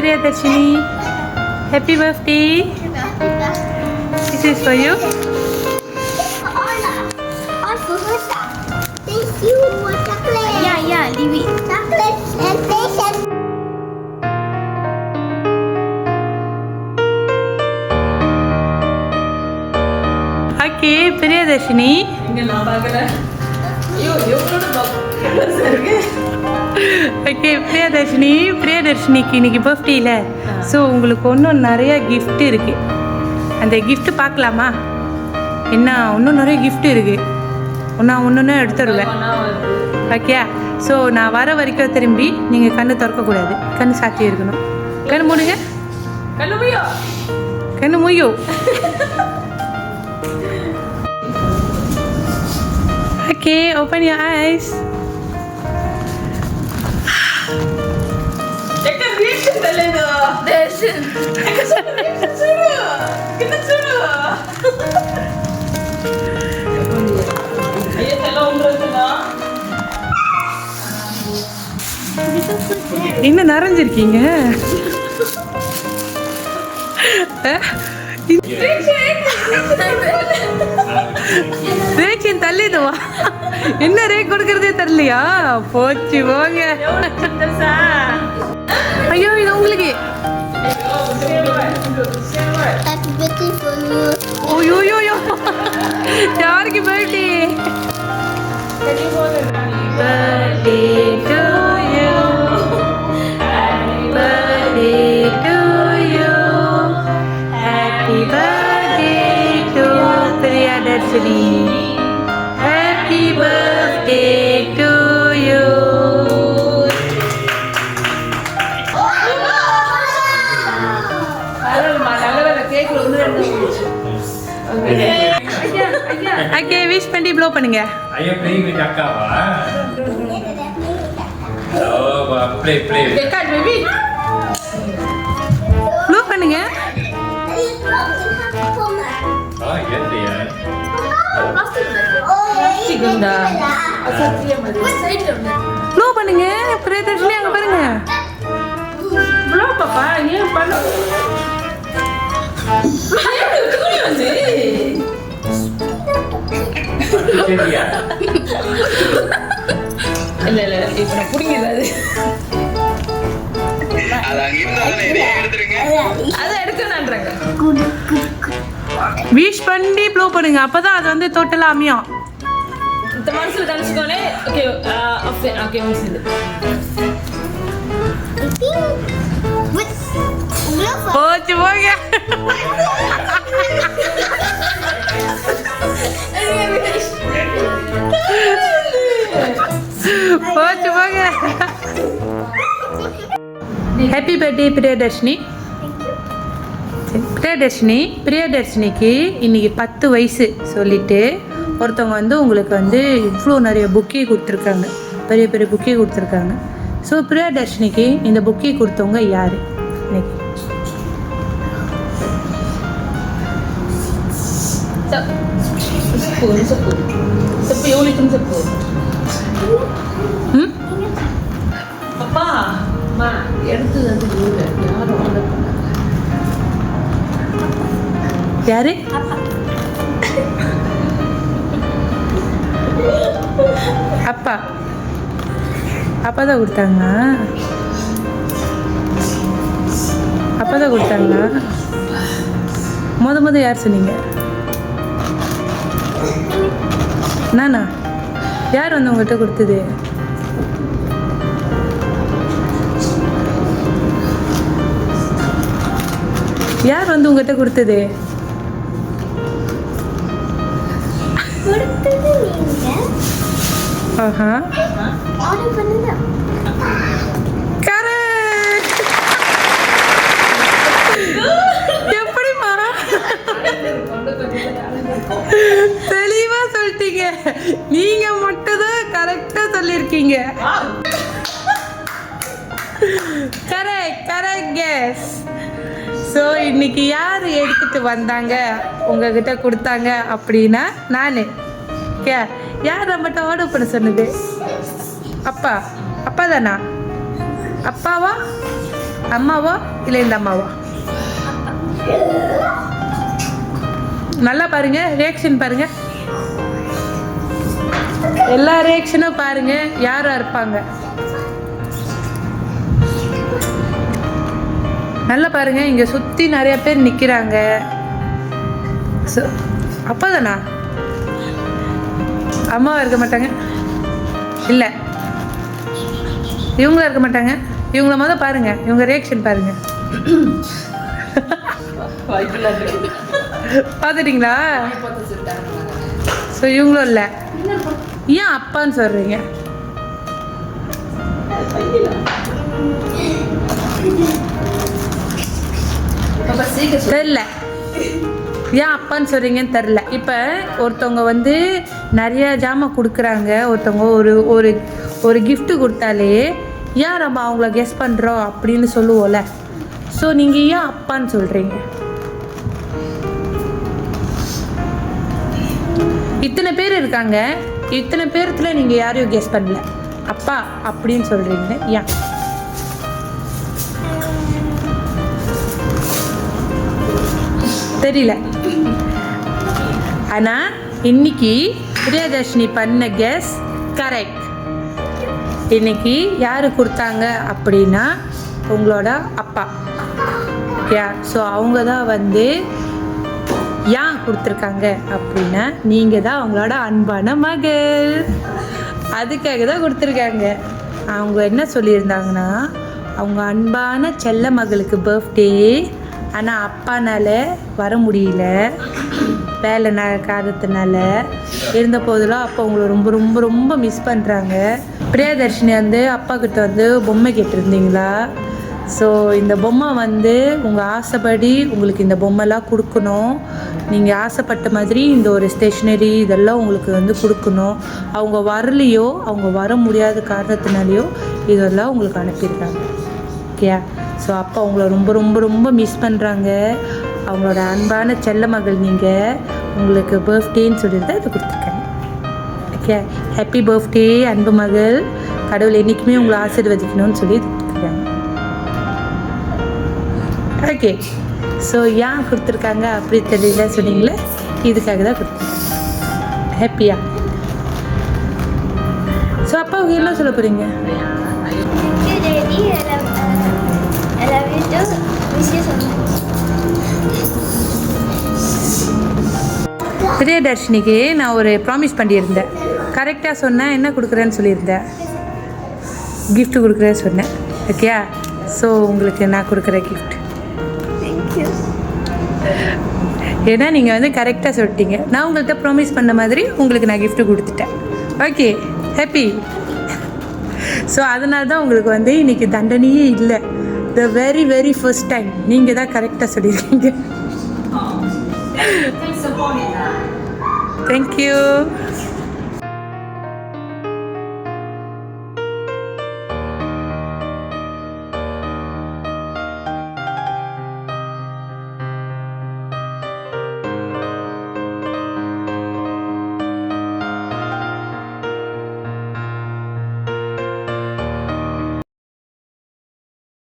Priyadarshini. Happy birthday. This is for you. Thank you for chocolate. Yeah, leave it. Chocolate and patient. Okay, Priyadarshini. Okay பிரியதர்ஷினிக்கு இன்னைக்கு birthday இல்லை. So உங்களுக்கு இன்னும் நிறைய gift இருக்குது. அந்த கிஃப்ட்டு பார்க்கலாமா? என்ன இன்னும் நிறைய கிஃப்ட் இருக்குது. ஒன்று எடுத்துடுவேன். ஓகே, ஸோ நான் வர வரைக்கும் திரும்பி நீங்கள் கண்ணு திறக்கக்கூடாது. கண்ணு சாத்தி இருக்கணும். கண்ணு மூடுங்க. கண்ணு மூயோ. Okay, open your eyes. என்ன நிறைஞ்சிருக்கீங்க? ரேக்கின் தள்ளிடுவா. என்ன ரேக் கொடுக்கறதே தெரியலையா? போச்சு போங்க. ஐயோ, இது உங்களுக்கு. ஓயோ யாருக்கு birthday? Birthday to you. Happy birthday to you. Happy birthday to Priyadarshini. Happy birthday to you. Okay, wish பண்ணி ப்ளோ பண்ணுங்க. ஐயா ப்ளேயிங் வித் அக்காவா? ஓ ப்ளே கேட் பேபி ப்ளோ பண்ணுங்க. ஆ ஏத்தியா சிகண்டா ப்ளோ பண்ணுங்க. பிரியதர்ஷினி அங்க பாருங்க. ப்ளோ பாப்பா, ஏன் பண்ணு? சரியா? இல்ல இப்ப நான் புடிங்கறது. அத அங்கிருந்து எடுத்துருங்க. அத எடுக்கணும்ன்றாங்க. விஷ் பண்ணி ப்ளோ பண்ணுங்க. அப்பதான் அது வந்து டோட்டலா அமையும். இந்த மனசுல கணிச்சுக்கோனே. ஓகே, ஓகே முடிஞ்சது. போச்சு போங்க. போச்சு போங்க. Happy birthday Priyadarshini. பிரியதர்ஷினிக்கு இன்னைக்கு 10 வயசு சொல்லிட்டு ஒருத்தவங்க வந்து உங்களுக்கு வந்து இவ்வளோ நிறைய புக்கே கொடுத்துருக்காங்க. பெரிய பெரிய புக்கே கொடுத்துருக்காங்க. ஸோ பிரியதர்ஷினிக்கு இந்த புக்கே கொடுத்தவங்க யார் இன்னைக்கு? அப்பா அம்மா எடுத்து யாரும் ஆர்டர் பண்ணாங்க. யாரு? அப்பா தான் கொடுத்தாங்க. முத யார் சொன்னீங்க? நானா? யார் வந்து உங்கள்கிட்ட கொடுத்தது? யார் வந்து உங்கள்கிட்ட கொடுத்தது? ஆஹா, எப்படிமா தெளிவா சொல்லிட்டீங்க. நீங்க மட்டும் தான் கரெக்டா சொல்லிருக்கீங்க. Correct guess. ஸோ இன்னைக்கு யார் எடுத்துட்டு வந்தாங்க உங்ககிட்ட கொடுத்தாங்க அப்படின்னா நான். ஓகே, யார் நம்மகிட்ட ஆர்டர் பண்ண சொன்னது? அப்பா தானா? அப்பாவா? அம்மாவா இல்லை இந்த அம்மாவா? நல்லா பாருங்க, ரியாக்ஷன் பாருங்க, எல்லா ரியாக்ஷனும் பாருங்க யாரா இருப்பாங்க. நல்லா பாருங்க, இங்க சுத்தி நிறைய பேர் நிக்கிறாங்க. அப்பா தானா? அம்மாவா இருக்க மாட்டாங்க? இல்லை, இவங்களா இருக்க மாட்டாங்க. இவங்கள முதல் பாருங்க, இவங்க ரியாக்ஷன் பாருங்க. பார்த்துட்டிங்களா? ஸோ இவங்களும் இல்லை. ஏன் அப்பான்னு சொல்றீங்க? தெரியல ஏன் அப்பான்னு சொல்கிறீங்கன்னு தெரில. இப்போ ஒருத்தவங்க வந்து நிறைய ஜாமான் கொடுக்குறாங்க, ஒருத்தவங்க ஒரு ஒரு ஒரு கிஃப்ட்டு கொடுத்தாலே ஏன் நம்ம அவங்கள கெஸ் பண்ணுறோம் அப்படின்னு சொல்லுவோம்ல. ஸோ நீங்கள் ஏன் அப்பான்னு சொல்கிறீங்க? இத்தனை பேர் இருக்காங்க, இத்தனை பேர்த்துல நீங்கள் யாரையும் கெஸ் பண்ணல, அப்பா அப்படின்னு சொல்கிறீங்க ஏன்? தெரியல. ஆனால் இன்னைக்கு பிரியதர்ஷினி பண்ண கெஸ் கரெக்ட். இன்னைக்கு யார் கொடுத்தாங்க அப்படின்னா உங்களோட அப்பா. ஓகே, ஸோ அவங்க தான் வந்து ஏன் கொடுத்துருக்காங்க அப்படின்னா நீங்கள் தான் அவங்களோட அன்பான மகள், அதுக்காக தான் கொடுத்துருக்காங்க. அவங்க என்ன சொல்லியிருந்தாங்கன்னா அவங்க அன்பான செல்ல மகளுக்கு பர்த்டே, ஆனால் அப்பானால வர முடியல, வேலை காரணத்தினால. இருந்த போதெல்லாம் அப்பா உங்களை ரொம்ப ரொம்ப ரொம்ப மிஸ் பண்ணுறாங்க. பிரியதர்ஷினி வந்து அப்பா கிட்ட வந்து பொம்மை கேட்டிருந்தீங்களா? ஸோ இந்த பொம்மை வந்து உங்கள் ஆசைப்படி உங்களுக்கு இந்த பொம்மைலாம் கொடுக்கணும். நீங்கள் ஆசைப்பட்ட மாதிரி இந்த ஒரு ஸ்டேஷ்னரி இதெல்லாம் உங்களுக்கு வந்து கொடுக்கணும். அவங்க வரலையோ, அவங்க வர முடியாத காரணத்தினாலையோ இதெல்லாம் உங்களுக்கு அனுப்பியிருக்காங்க. ஓகே, ஸோ அப்பா உங்களை ரொம்ப ரொம்ப ரொம்ப மிஸ் பண்ணுறாங்க. அவங்களோட அன்பான செல்ல மகள் நீங்கள், உங்களுக்கு பர்த்டேன்னு சொல்லிட்டு இதை கொடுத்துருக்காங்க. ஓகே, ஹாப்பி பர்த்டே அன்பு மகள், கடவுள் என்றைக்குமே உங்களை ஆசீர்வதிக்கணும்னு சொல்லி கொடுத்துருக்காங்க. ஓகே, ஸோ ஏன் கொடுத்துருக்காங்க அப்படி தெரியல சொன்னீங்களே, இதுக்காக தான் கொடுத்துருக்காங்க. ஹாப்பியா? ஸோ அப்பாவுக்கு என்ன சொல்ல போகிறீங்க? பிரியதர்ஷினிக்கு நான் ஒரு ப்ராமிஸ் பண்ணியிருந்தேன். கரெக்டாக சொன்னேன், என்ன கொடுக்குறேன்னு சொல்லியிருந்தேன், கிஃப்ட் கொடுக்குறேன்னு சொன்னேன். ஓகே, ஸோ உங்களுக்கு நான் கொடுக்குற கிஃப்ட். ஏன்னா நீங்கள் வந்து கரெக்டாக சொல்லிட்டீங்க. நான் உங்கள்கிட்ட ப்ராமிஸ் பண்ண மாதிரி உங்களுக்கு நான் கிஃப்ட்டு கொடுத்துட்டேன். Okay, happy. ஸோ அதனால தான் உங்களுக்கு வந்து இன்றைக்கி தண்டனையே இல்லை. The very very first time நீங்கள் தான் கரெக்டாக சொல்லியிருக்கீங்க. தேங்க்யூ.